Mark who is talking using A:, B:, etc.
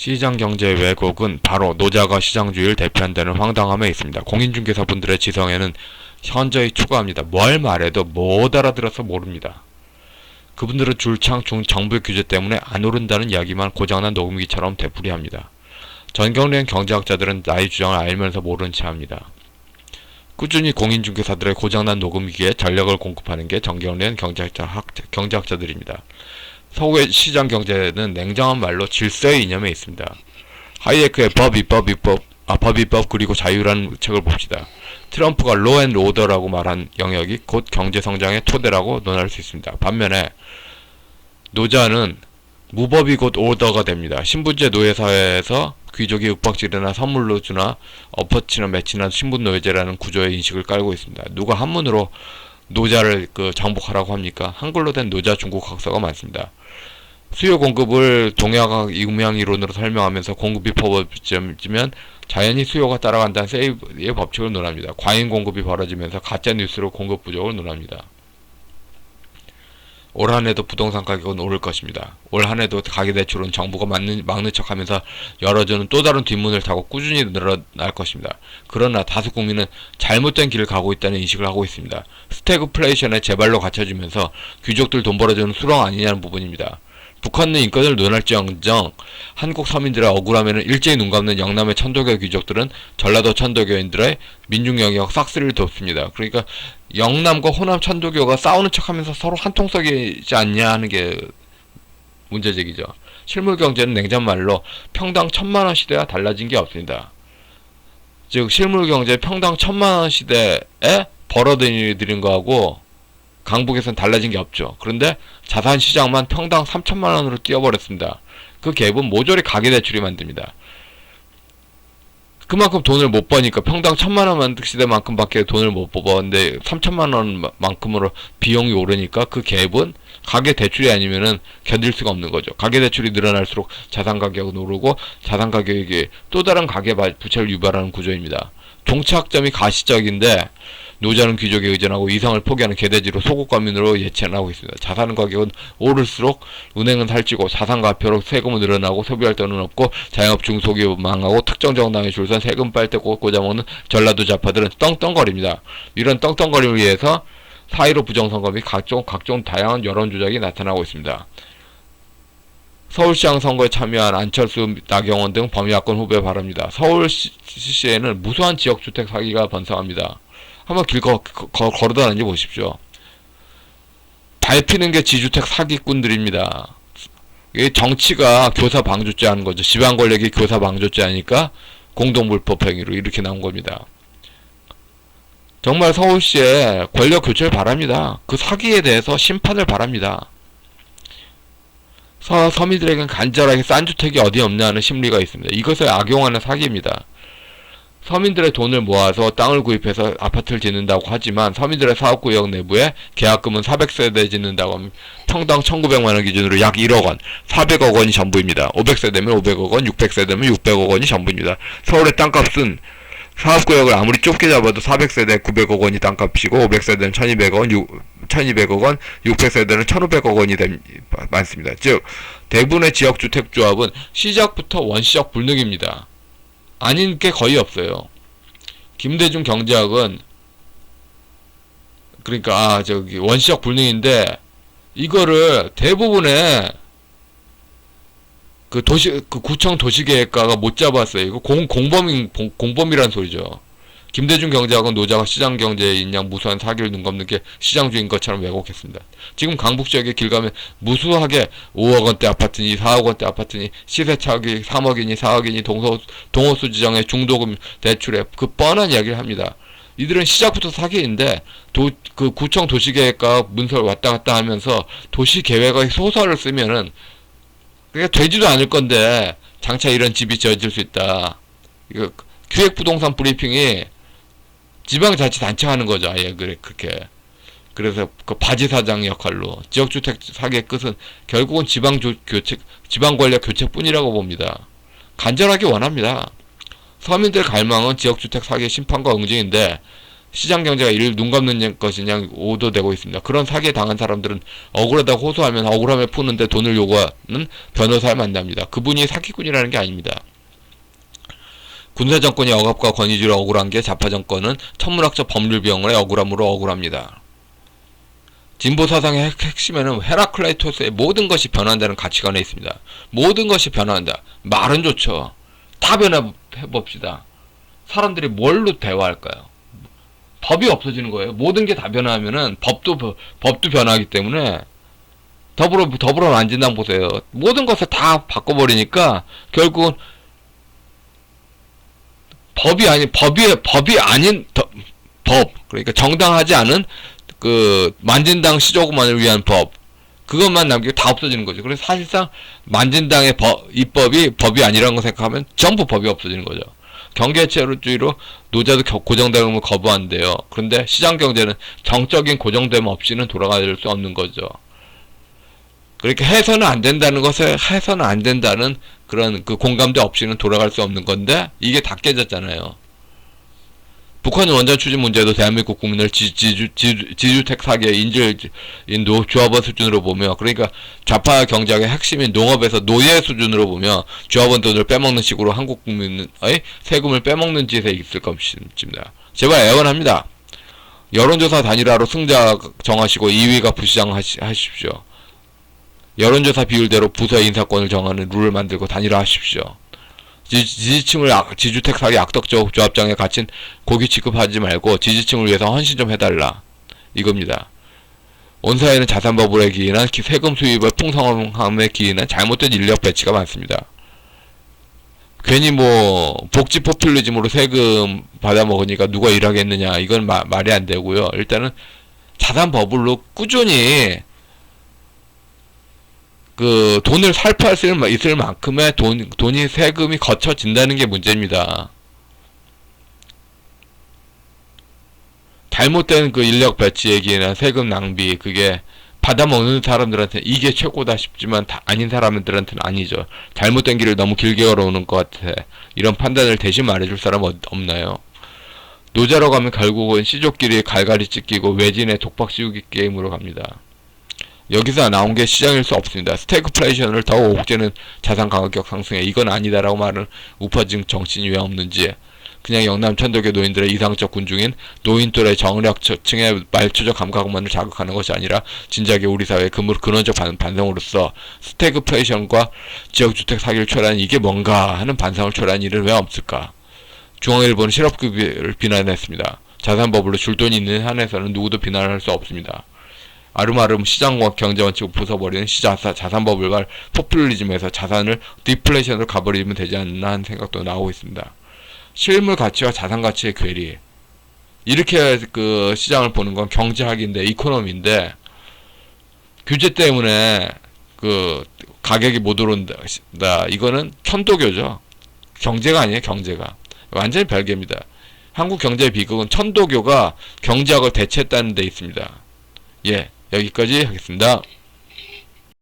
A: 시장경제의 왜곡은 바로 노자가 시장주의를 대표한다는 황당함에 있습니다. 공인중개사분들의 지성에는 현저히 초과합니다. 뭘 말해도 못 알아들어서 모릅니다. 그분들은 줄창 정부의 규제 때문에 안 오른다는 이야기만 고장난 녹음기처럼 되풀이합니다. 전경련 경제학자들은 나의 주장을 알면서 모른 채 합니다. 꾸준히 공인중개사들의 고장난 녹음기에 전력을 공급하는 게 전경련 경제학자들입니다. 서구의 시장경제는 냉정한 말로 질서의 이념에 있습니다. 하이에크의 법이법 그리고 자유라는 책을 봅시다. 트럼프가 로 앤 오더라고 말한 영역이 곧 경제성장의 토대라고 논할 수 있습니다. 반면에 노자는 무법이 곧 오더가 됩니다. 신분제 노예사회에서 귀족이 윽박지르나 선물로 주나 엎어치나 매치나 신분노예제라는 구조의 인식을 깔고 있습니다. 누가 한문으로 노자를 정복하라고 합니까? 한글로 된 노자 중국 학서가 많습니다. 수요 공급을 동양학 음양이론으로 설명하면서 공급이 벌어지면 자연히 수요가 따라간다는 세이브의 법칙을 논합니다. 과잉 공급이 벌어지면서 가짜 뉴스로 공급 부족을 논합니다. 올 한해도 부동산 가격은 오를 것입니다. 올 한해도 가계대출은 정부가 막는 척하면서 열어주는 또 다른 뒷문을 타고 꾸준히 늘어날 것입니다. 그러나 다수 국민은 잘못된 길을 가고 있다는 인식을 하고 있습니다. 스태그플레이션에 제발로 갇혀지면서 귀족들 돈 벌어주는 수렁 아니냐는 부분입니다. 북한은 인권을 논할지언정 한국 서민들의 억울함에는 일제히 눈감는 영남의 천도교 귀족들은 전라도 천도교인들의 민중 영역 싹쓸이를 돕습니다. 그러니까 영남과 호남 천도교가 싸우는 척하면서 서로 한통속이지 않냐 하는 게 문제제기죠. 실물경제는 냉장말로 평당 1000만원 시대와 달라진 게 없습니다. 즉 실물경제 평당 1000만원 시대에 벌어들인 거하고 강북에선 달라진 게 없죠. 그런데 자산시장만 평당 3천만원으로 뛰어버렸습니다. 그 갭은 모조리 가계대출이 만듭니다. 그만큼 돈을 못 버니까 평당 1000만원 시대만큼 밖에 돈을 못 버는데 3천만원만큼으로 비용이 오르니까 그 갭은 가계대출이 아니면은 견딜 수가 없는 거죠. 가계대출이 늘어날수록 자산가격은 오르고 자산가격이 또 다른 가계부채를 유발하는 구조입니다. 동착점이 가시적인데 노자는 귀족에 의존하고 이성을 포기하는 개돼지로 소국가민으로 예측하고 있습니다. 자산 가격은 오를수록 은행은 살찌고 자산가표로 세금은 늘어나고 소비할 돈은 없고 자영업 중소기업 망하고 특정 정당에 줄선 세금 빨대 꽂아먹는 전라도 좌파들은 떵떵거립니다. 이런 떵떵거림을 위해서 4.15 부정선거 및 각종 다양한 여론조작이 나타나고 있습니다. 서울시장 선거에 참여한 안철수, 나경원 등 범야권 후보에 바랍니다. 서울시에는 무수한 지역주택 사기가 번성합니다. 한번 길 걸어다니지 보십시오. 밟히는 게 지주택 사기꾼들입니다. 이게 정치가 교사 방조죄 하는 거죠. 지방 권력이 교사 방조죄 하니까 공동불법 행위로 이렇게 나온 겁니다. 정말 서울시에 권력 교체를 바랍니다. 그 사기에 대해서 심판을 바랍니다. 서민들에겐 간절하게 싼 주택이 어디 없냐 하는 심리가 있습니다. 이것을 악용하는 사기입니다. 서민들의 돈을 모아서 땅을 구입해서 아파트를 짓는다고 하지만 서민들의 사업구역 내부에 계약금은 400세대 짓는다고 하면 평당 1900만원 기준으로 약 1억원, 400억원이 전부입니다. 500세대면 500억원, 600세대면 600억원이 전부입니다. 서울의 땅값은 사업구역을 아무리 좁게 잡아도 400세대 900억원이 땅값이고 500세대는 1200억원, 600세대는 1500억원이 많습니다. 즉 대부분의 지역주택조합은 시작부터 원시적 불능입니다. 아닌 게 거의 없어요. 김대중 경제학은 그러니까 원시적 불능인데 이거를 대부분의 그 구청 도시계획가가 못 잡았어요. 이거 공범이란 소리죠. 김대중 경제학은 노자가 시장경제인 양 무수한 사기를 눈감는 게 시장주의인 것처럼 왜곡했습니다. 지금 강북지역에 길 가면 무수하게 5억원대 아파트니 4억원대 아파트니 시세 차익이 3억이니 4억이니 동호수 지정의 중도금 대출에 그 뻔한 이야기를 합니다. 이들은 시작부터 사기인데 그 구청 도시계획과 문서를 왔다 갔다 하면서 도시계획의 소설을 쓰면은 그게 되지도 않을 건데 장차 이런 집이 지어질 수 있다. 이거 기획부동산 브리핑이 지방자치단체 하는 거죠. 아예 그렇게. 그래서 그 바지사장 역할로 지역주택 사기의 끝은 결국은 지방 권력 교체뿐이라고 봅니다. 간절하게 원합니다. 서민들 갈망은 지역주택 사기의 심판과 응징인데 시장 경제가 이를 눈 감는 것이냐 오도되고 있습니다. 그런 사기에 당한 사람들은 억울하다고 호소하면 억울함을 푸는데 돈을 요구하는 변호사를 만납니다. 그분이 사기꾼이라는 게 아닙니다. 군사정권이 억압과 권위주의로 억울한 게 좌파정권은 천문학적 법률 비용을 억울함으로 억울합니다. 진보사상의 핵심에는 헤라클레이토스의 모든 것이 변한다는 가치관에 있습니다. 모든 것이 변한다. 말은 좋죠. 다 변해봅시다. 사람들이 뭘로 대화할까요? 법이 없어지는 거예요. 모든 게 다 변하면은 법도 변하기 때문에 더불어민주당 보세요. 모든 것을 다 바꿔버리니까 결국은 법이 아닌 법, 그러니까 정당하지 않은 그 만진당 시조구만을 위한 법, 그것만 남기고 다 없어지는 거죠. 그래서 사실상 만진당의 입법이 법이 아니라는 거 생각하면 전부 법이 없어지는 거죠. 경계체로주의로 노자도 고정됨을 거부한대요. 그런데 시장경제는 정적인 고정됨 없이는 돌아갈 수 없는 거죠. 그러니까 해서는 안 된다는 그런 그 공감대 없이는 돌아갈 수 없는 건데 이게 다 깨졌잖아요. 북한 원전 추진 문제도 대한민국 국민을 지주택 사기의 인질인 조합원 수준으로 보며, 그러니까 좌파 경제학의 핵심인 농업에서 노예 수준으로 보며 조합원 돈을 빼먹는 식으로 한국 국민의 세금을 빼먹는 짓에 있을 것입니다. 제발 애원합니다. 여론조사 단일화로 승자 정하시고 2위가 부시장 하십시오. 여론조사 비율대로 부서 인사권을 정하는 룰을 만들고 단일화하십시오. 지지층을 지주택 사기 악덕적 조합장에 갇힌 고기 취급하지 말고 지지층을 위해서 헌신 좀 해달라, 이겁니다. 온 사회는 자산버블에 기인한 세금 수입의 풍성함에 기인한 잘못된 인력 배치가 많습니다. 괜히 복지 포퓰리즘으로 세금 받아먹으니까 누가 일하겠느냐, 이건 말이 안 되고요. 일단은 자산버블로 꾸준히 그 돈을 살포할 수 있을 만큼의 돈이 세금이 거쳐진다는 게 문제입니다. 잘못된 그 인력 배치 얘기나 세금 낭비, 그게 받아먹는 사람들한테 이게 최고다 싶지만 아닌 사람들한테는 아니죠. 잘못된 길을 너무 길게 걸어오는 것 같아. 이런 판단을 대신 말해줄 사람 없나요? 노자로 가면 결국은 시족끼리 갈갈이 찢기고 외진의 독박 씌우기 게임으로 갑니다. 여기서 나온 게 시장일 수 없습니다. 스태그플레이션을 더욱 옥죄는 자산 가격 상승에 이건 아니다라고 말하는 우파진 정신이 왜 없는지, 그냥 영남 천도교 노인들의 이상적 군중인 노인 또래 정략층의 말초적 감각만을 자극하는 것이 아니라 진작에 우리 사회의 근원적 반성으로서 스태그플레이션과 지역주택 사기를 초래한 이게 뭔가 하는 반성을 초래한 일은 왜 없을까? 중앙일보는 실업급여를 비난했습니다. 자산버블로 줄돈이 있는 한에서는 누구도 비난할 수 없습니다. 아름아름 시장과 경제원칙을 부숴버리는 자산버블과 포퓰리즘에서 자산을 디플레이션으로 가버리면 되지 않나 하는 생각도 나오고 있습니다. 실물 가치와 자산 가치의 괴리, 이렇게 그 시장을 보는 건 경제학인데, 이코노미인데, 규제 때문에 그 가격이 못 오른다, 이거는 천도교죠. 경제가 아니에요. 경제가 완전히 별개입니다. 한국 경제의 비극은 천도교가 경제학을 대체했다는 데 있습니다. 예, 여기까지 하겠습니다.